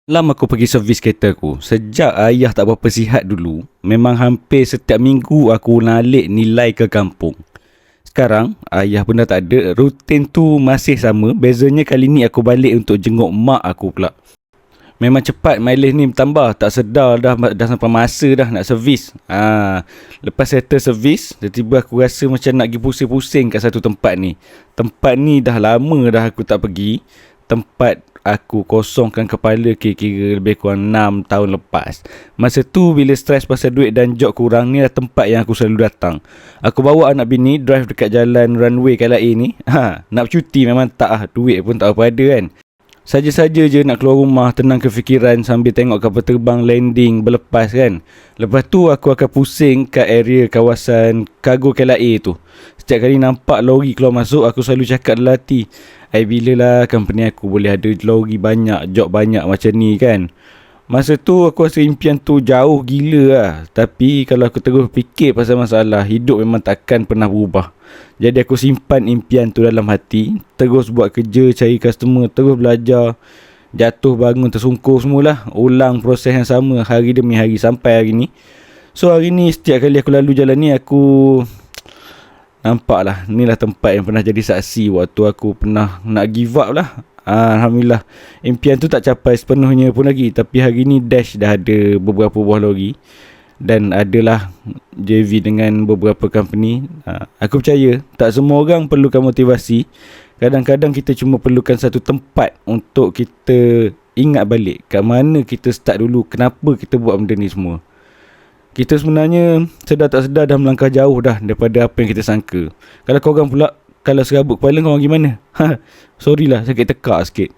Lama aku pergi servis kereta aku. Sejak ayah tak berapa sihat dulu, memang hampir setiap minggu aku nalik nilai ke kampung. Sekarang, ayah pun dah tak ada, rutin tu masih sama. Bezanya kali ni aku balik untuk jenguk mak aku pula. Memang cepat mileage ni bertambah. Tak sedar dah sampai masa dah nak servis. Lepas settle servis, tiba-tiba aku rasa macam nak pergi pusing-pusing kat satu tempat ni. Tempat ni dah lama dah aku tak pergi. Tempat aku kosongkan kepala kira-kira lebih kurang 6 tahun lepas. Masa tu bila stres pasal duit dan job kurang, ni dah tempat yang aku selalu datang. Aku bawa anak bini drive dekat jalan runway KLIA ni. Nak cuti memang tak duit pun tak apa ada kan. Saja-saja je nak keluar rumah, tenang ke fikiran sambil tengok kapal terbang landing berlepas kan. Lepas tu aku akan pusing kat area kawasan kargo KLIA tu. Setiap kali nampak lori keluar masuk, aku selalu cakap dalam hati, bilalah company aku boleh ada lori banyak, job banyak macam ni kan. Masa tu aku rasa impian tu jauh gila lah. Tapi kalau aku terus fikir pasal masalah, hidup memang takkan pernah berubah. Jadi aku simpan impian tu dalam hati, terus buat kerja, cari customer, terus belajar, jatuh bangun tersungkur semualah. Ulang proses yang sama hari demi hari sampai hari ni. So hari ni setiap kali aku lalu jalan ni, aku nampak lah, ni lah tempat yang pernah jadi saksi waktu aku pernah nak give up lah. Alhamdulillah, impian tu tak capai sepenuhnya pun lagi. Tapi hari ni Dash dah ada beberapa buah lori dan adalah JV dengan beberapa company. Aku percaya tak semua orang perlukan motivasi. Kadang-kadang kita cuma perlukan satu tempat untuk kita ingat balik kat mana kita start dulu, kenapa kita buat benda ni semua. Kita sebenarnya sedar tak sedar dah melangkah jauh dah daripada apa yang kita sangka. Kalau korang pula, kalau serabut kepala korang gimana? Sorry lah, sakit tekak sikit.